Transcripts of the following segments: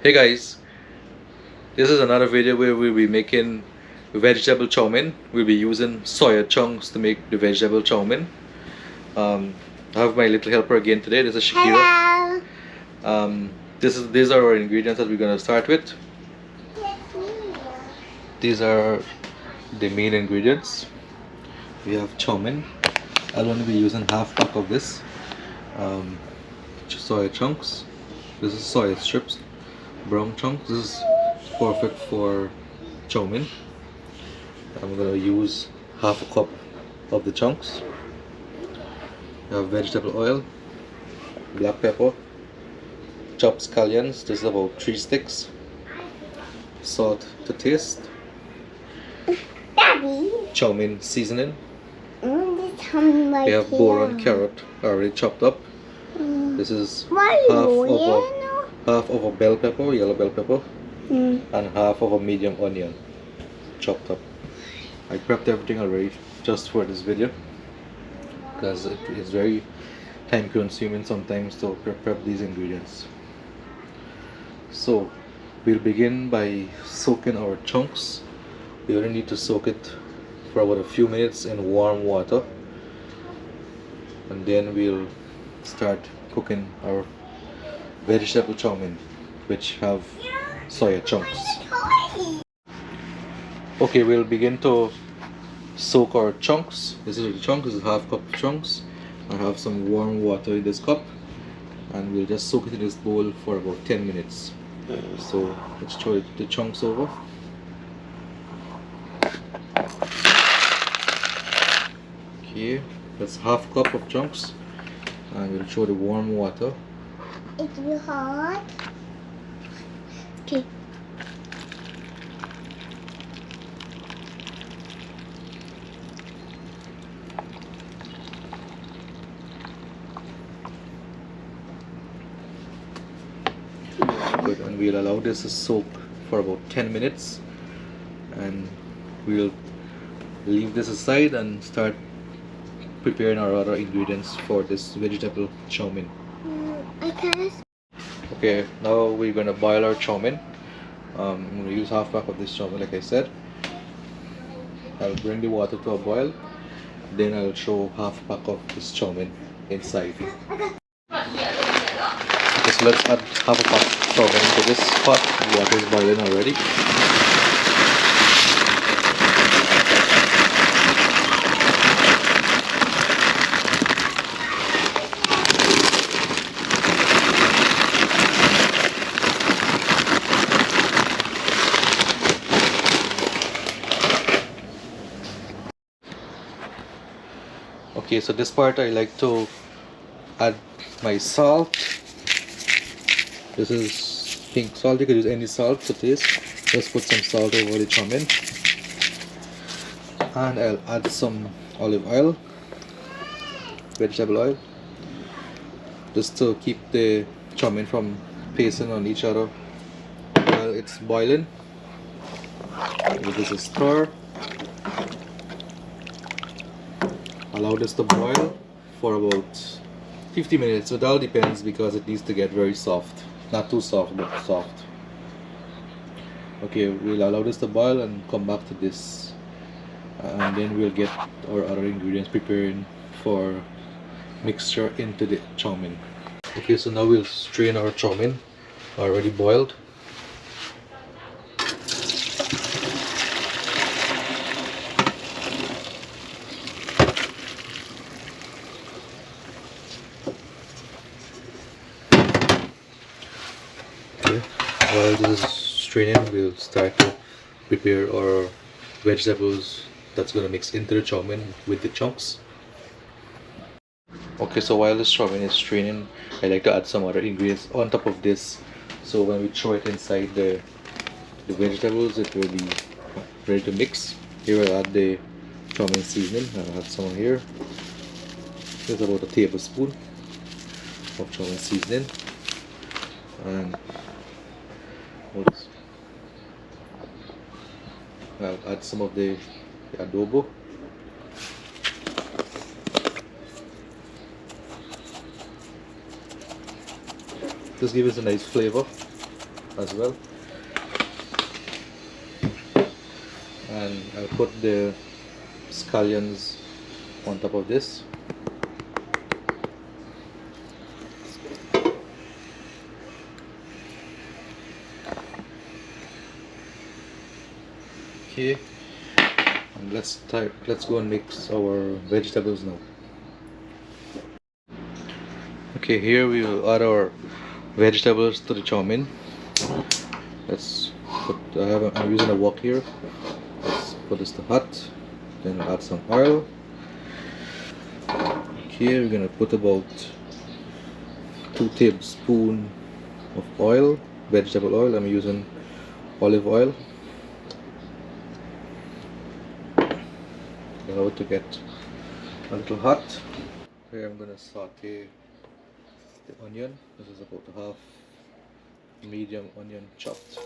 Hey guys, this is another video where we'll be making vegetable chow mein. We'll be using soya chunks to make the vegetable chow mein. I have my little helper again today. This is Shakira. Hello. These are our ingredients that we're gonna start with. These are the main ingredients. We have chow mein. I'll only be using half pack of this. Soya chunks. This is soya strips. Brown chunks. This is perfect for chow mein. I'm gonna use half a cup of the chunks. We have vegetable oil, black pepper, chopped scallions. This is about 3 sticks. Salt to taste. Daddy. Chowmein seasoning. Right we have Bora and carrot already chopped up. This is half of a bell pepper, yellow bell pepper, and half of a medium onion chopped up. I prepped everything already just for this video because it is very time consuming sometimes to prep these ingredients. So we'll begin by soaking our chunks. We only need to soak it for about a few minutes in warm water, and then we'll start cooking our vegetable chow mein, which have soya chunks. Okay, we'll begin to soak our chunks. This is the chunk. This is half cup of chunks. I have some warm water in this cup, and we'll just soak it in this bowl for about 10 minutes. So let's throw the chunks over. Okay, that's half cup of chunks, and we'll throw the warm water. It's real hot. Okay. Good, and we'll allow this to soak for about 10 minutes, and we'll leave this aside and start preparing our other ingredients for this vegetable chow mein. Okay, now we're gonna boil our chow mein. I'm gonna use half pack of this chow mein, like I said. I'll bring the water to a boil, then I'll throw half pack of this chow mein inside. Okay, so let's add half a pack of chow mein into this pot. The water is boiling already. Okay, so this part I like to add my salt. This is pink salt. You could use any salt to taste. Just put some salt over the chow mein, and I'll add some olive oil, vegetable oil, just to keep the chow mein from pasting on each other while it's boiling. Give this a stir. Allow this to boil for about 50 minutes. It all depends because it needs to get very soft. Not too soft, but soft. Okay, we'll allow this to boil and come back to this. And then we'll get our other ingredients preparing for mixture into the chow mein. Okay, so now we'll strain our chow mein, already boiled. While this is straining, we'll start to prepare our vegetables that's going to mix into the chow mein with the chunks. Okay, so while this chow mein is straining, I like to add some other ingredients on top of this, so when we throw it inside the vegetables, it will be ready to mix. Here I'll add the Chowmein seasoning. I'll add some here. There's about a tablespoon of Chowmein seasoning, and I'll add some of the adobo. Just give us a nice flavor. as well. And I'll put the scallions on top of this. Okay, and let's go and mix our vegetables now. Okay, here we will add our vegetables to the chow mein. Let's put, I'm using a wok here. Let's put this to hot, then add some oil. Okay, we're gonna put about 2 tablespoons of oil, vegetable oil. I'm using olive oil. Allow it to get a little hot. Here I'm gonna saute the onion. This is about a half medium onion chopped.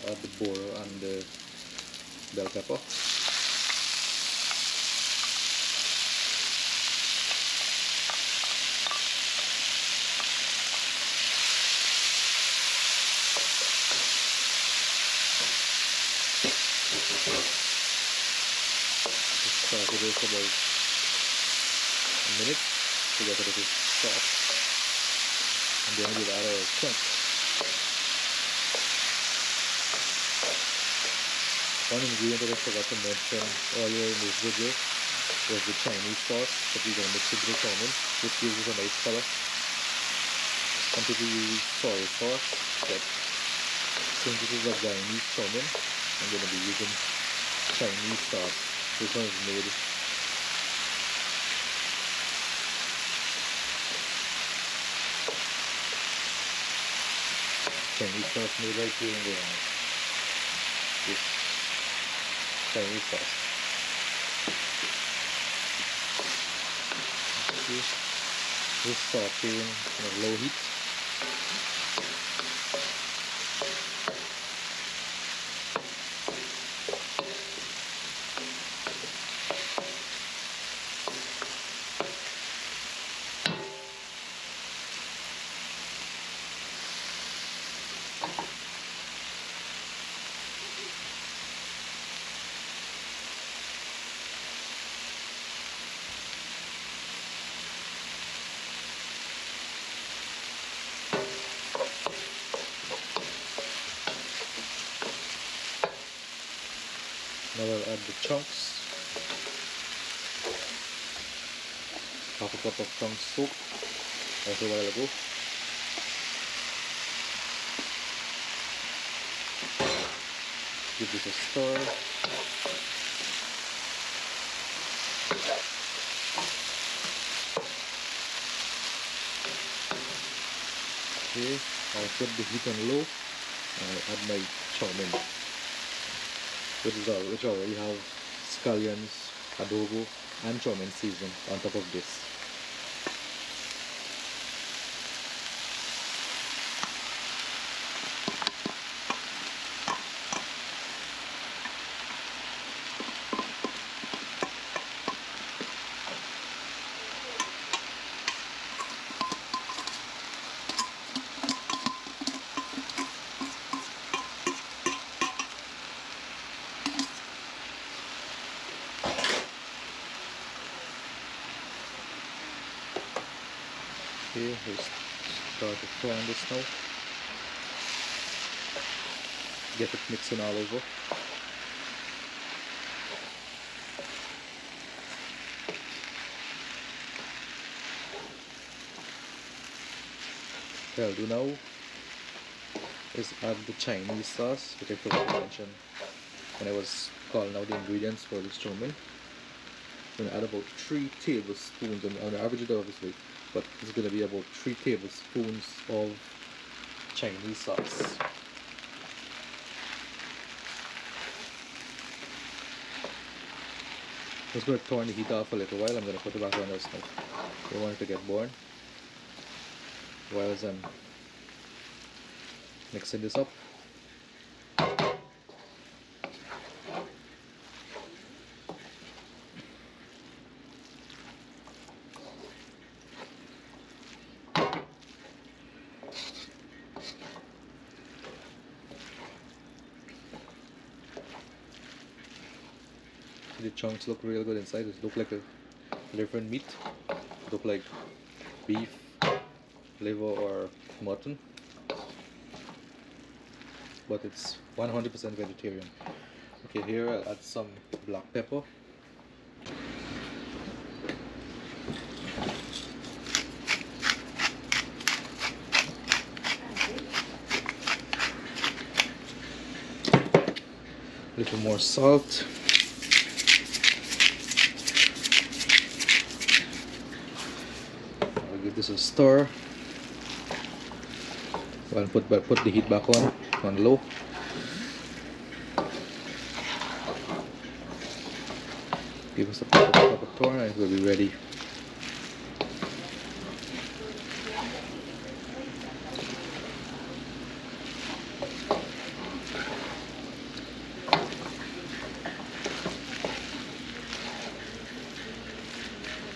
Add the Bora and the bell pepper. Just saute this about a minute to get it a little soft, and then we'll add our chunks. One ingredient that I forgot to mention earlier in this video was the Chinese sauce that we're going to mix into the chow mein, which gives us a nice color. Some people use soy sauce, but since this is a Guyanese chow mein, I'm going to be using Chinese sauce. This one is made Chinese sauce made right here in the this Chinese sauce. Okay. This sauteing on a low heat. Now I'll add the chunks. Half a cup of chunks soaked as a while ago. Give this a stir. Okay, I'll put the heat on low and I'll add my chow mein, which already have scallions, adobo and Chowmein seasoning on top of this. Okay, we'll start to fry on this now. Get it mixing all over. What I'll do now is add the Chinese sauce, which I forgot to mention when I was calling out the ingredients for this chow mein. I'm going to add about 3 tablespoons, on the average it obviously, but it's going to be about 3 tablespoons of Chinese sauce. Just going to turn the heat off a little while. I'm going to put it back on the stove. Don't want it to get burned. While I'm mixing this up. The chunks look real good inside. It look like a different meat. It look like beef, liver, or mutton. But it's 100% vegetarian. Okay, here I'll add some black pepper. A little more salt. I'll give this a stir. I'll put the heat back on low. Give us a proper turn and it will be ready.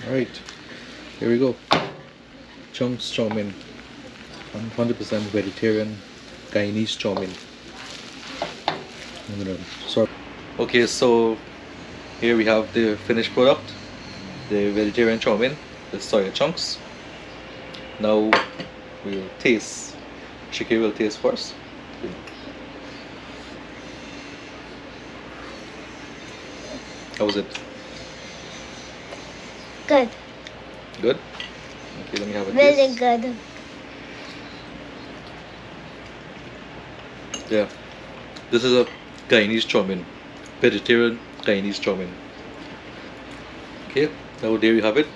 Alright, here we go. Chunks Chowmein. 100% vegetarian Guyanese Chowmein. I'm gonna sort. Okay, so here we have the finished product, the vegetarian Chowmein, the soya chunks. Now we'll taste. Shiki will taste first. How was it? Good. Good? Okay, let me have a Really taste. good. Yeah, this is a Guyanese Chowmein, vegetarian Guyanese Chowmein. Okay, now there you have it.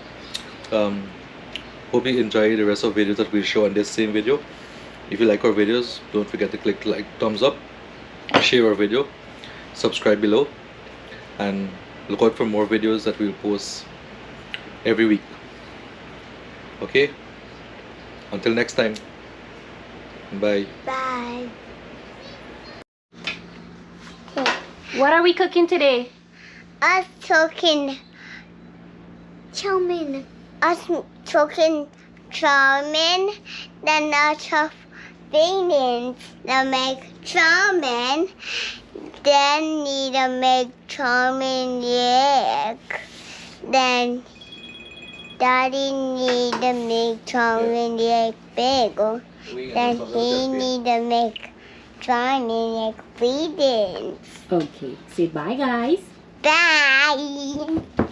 Hope you enjoy the rest of videos that we'll show on this same video. If you like our videos, don't forget to click like, thumbs up, share our video, subscribe below, and look out for more videos that we'll post every week. Okay, until next time, bye. Bye. What are we cooking today? Us talking Chowmein. Us talking Chowmein. Then us of beans to make Chowmein. Then need to make Chowmein egg. Then Daddy need to make Chowmein egg bagel. Then he need to make Chowmein egg beans. Okay, say bye guys. Bye.